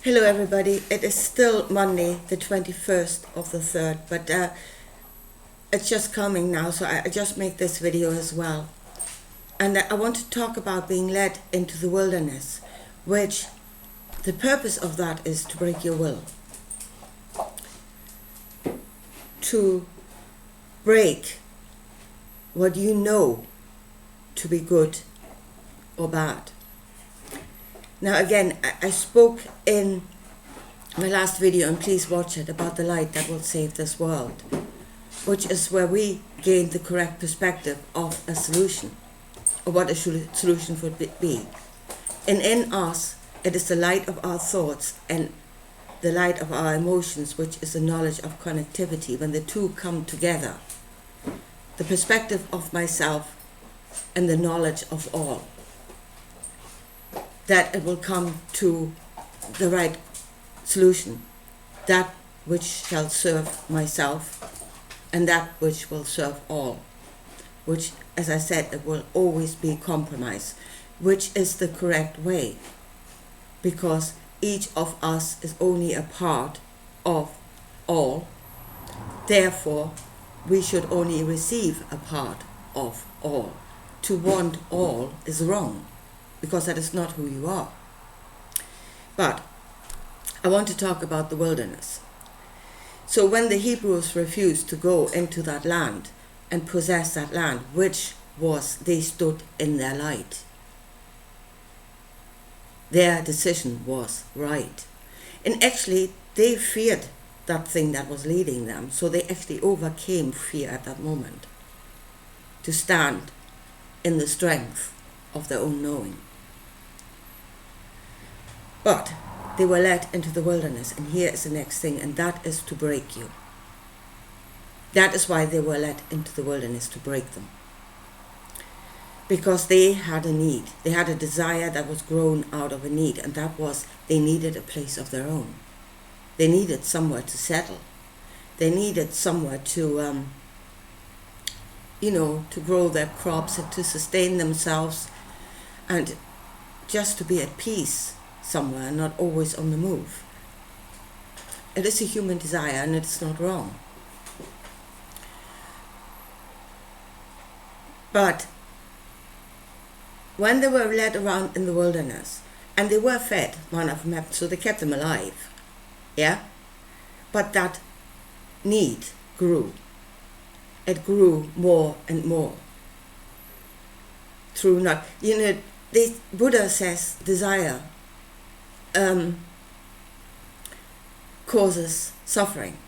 Hello everybody, it is still Monday the 21st of the 3rd, but it's just coming now, so I just make this video as well. And I want to talk about being led into the wilderness, which the purpose of that is to break your will. To break what you know to be good or bad. Now again, I spoke in my last video, and please watch it, about the light that will save this world, which is where we gain the correct perspective of a solution, or what a solution would be. And in us, it is the light of our thoughts and the light of our emotions, which is the knowledge of connectivity. When the two come together, the perspective of myself and the knowledge of all, that it will come to the right solution, that which shall serve myself and that which will serve all, which, as I said, it will always be compromise, which is the correct way, because each of us is only a part of all. Therefore, we should only receive a part of all. To want all is wrong, because that is not who you are. But I want to talk about the wilderness. So when the Hebrews refused to go into that land and possess that land, which was, they stood in their light, their decision was right. And actually, they feared that thing that was leading them, so they actually overcame fear at that moment to stand in the strength of their own knowing. But they were led into the wilderness, and here is the next thing, and that is to break you. That is why they were led into the wilderness, to break them. Because they had a need, they had a desire that was grown out of a need, and that was they needed a place of their own. They needed somewhere to settle. They needed somewhere to, to grow their crops and to sustain themselves, and just to be at peace somewhere, not always on the move. It is a human desire, and it's not wrong. But when they were led around in the wilderness, and they were fed, manna from heaven, so they kept them alive, yeah? But that need grew. It grew more and more. Through not, Buddha says desire causes suffering.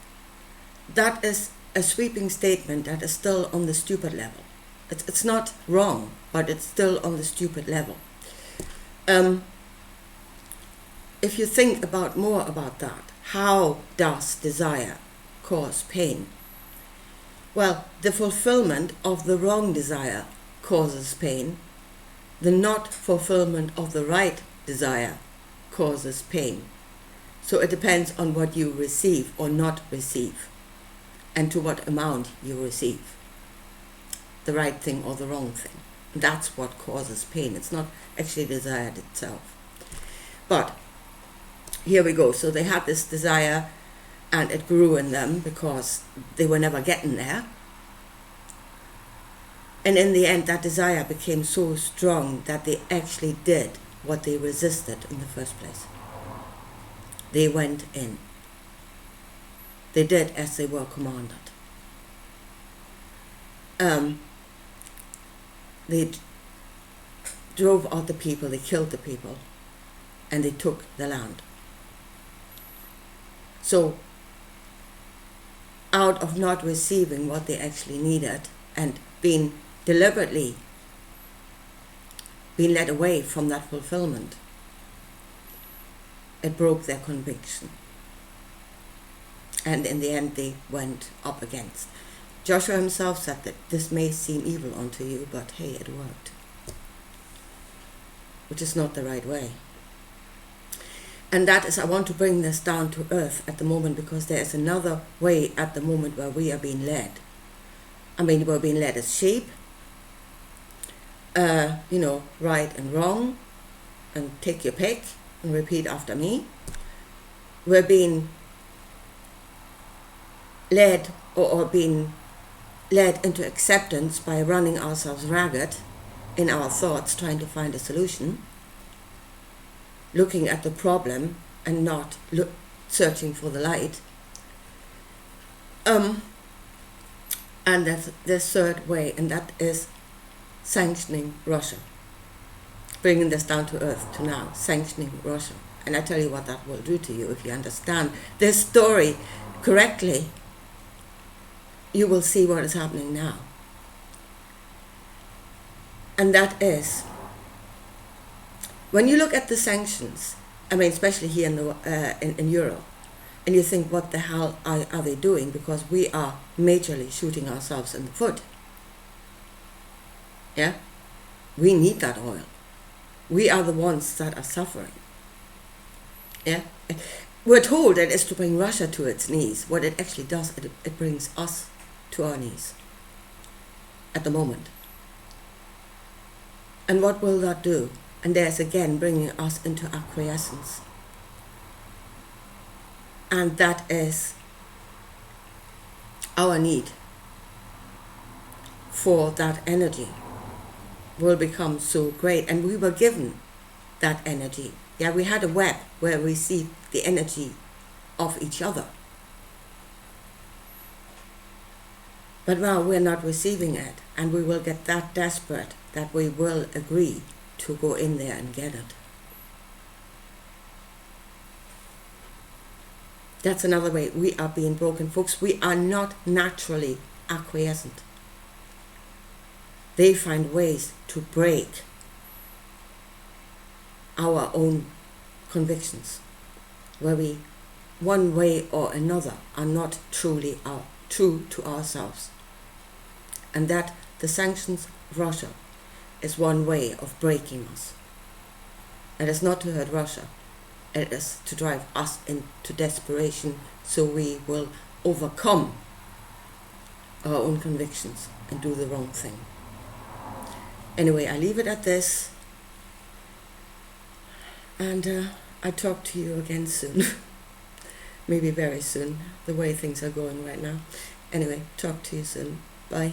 That is a sweeping statement that is still on the stupid level. It's not wrong, but it's still on the stupid level. If you think more about that, how does desire cause pain? Well, the fulfillment of the wrong desire causes pain. The not fulfillment of the right desire causes pain. So it depends on what you receive or not receive, and to what amount you receive. The right thing or the wrong thing. That's what causes pain. It's not actually desired itself. But here we go. So they had this desire, and it grew in them because they were never getting there. And in the end, that desire became so strong that they actually did what they resisted in the first place. They went in. They did as they were commanded. They drove out the people, they killed the people, and they took the land. So, out of not receiving what they actually needed and being deliberately being led away from that fulfillment, it broke their conviction. And in the end, they went up against. Joshua himself said that this may seem evil unto you, but hey, it worked. Which is not the right way. And that is, I want to bring this down to earth at the moment, because there is another way at the moment where we are being led. We're being led as sheep, right and wrong, and take your pick and repeat after me. we're being led or being led into acceptance by running ourselves ragged in our thoughts, trying to find a solution, looking at the problem and not searching for the light. And that's the third way, and that is sanctioning Russia. Bringing this down to earth to now, sanctioning Russia. And I tell you what that will do to you if you understand this story correctly. You will see what is happening now. And that is, when you look at the sanctions, I mean, especially here in Europe, and you think, what the hell are they doing? Because we are majorly shooting ourselves in the foot. Yeah? We need that oil. We are the ones that are suffering. Yeah? We're told that it's to bring Russia to its knees. What it actually does, it brings us to our knees at the moment. And what will that do? And there's again bringing us into acquiescence. And that is our need for that energy will become so great. And we were given that energy. Yeah, we had a web where we received the energy of each other. But now we're not receiving it, and we will get that desperate that we will agree to go in there and get it. That's another way we are being broken, folks. We are not naturally acquiescent. They find ways to break our own convictions, where we, one way or another, are not truly true to ourselves. And that the sanctions of Russia is one way of breaking us. It is not to hurt Russia. It is to drive us into desperation so we will overcome our own convictions and do the wrong thing. Anyway, I leave it at this. And I talk to you again soon. Maybe very soon, the way things are going right now. Anyway, talk to you soon. Bye.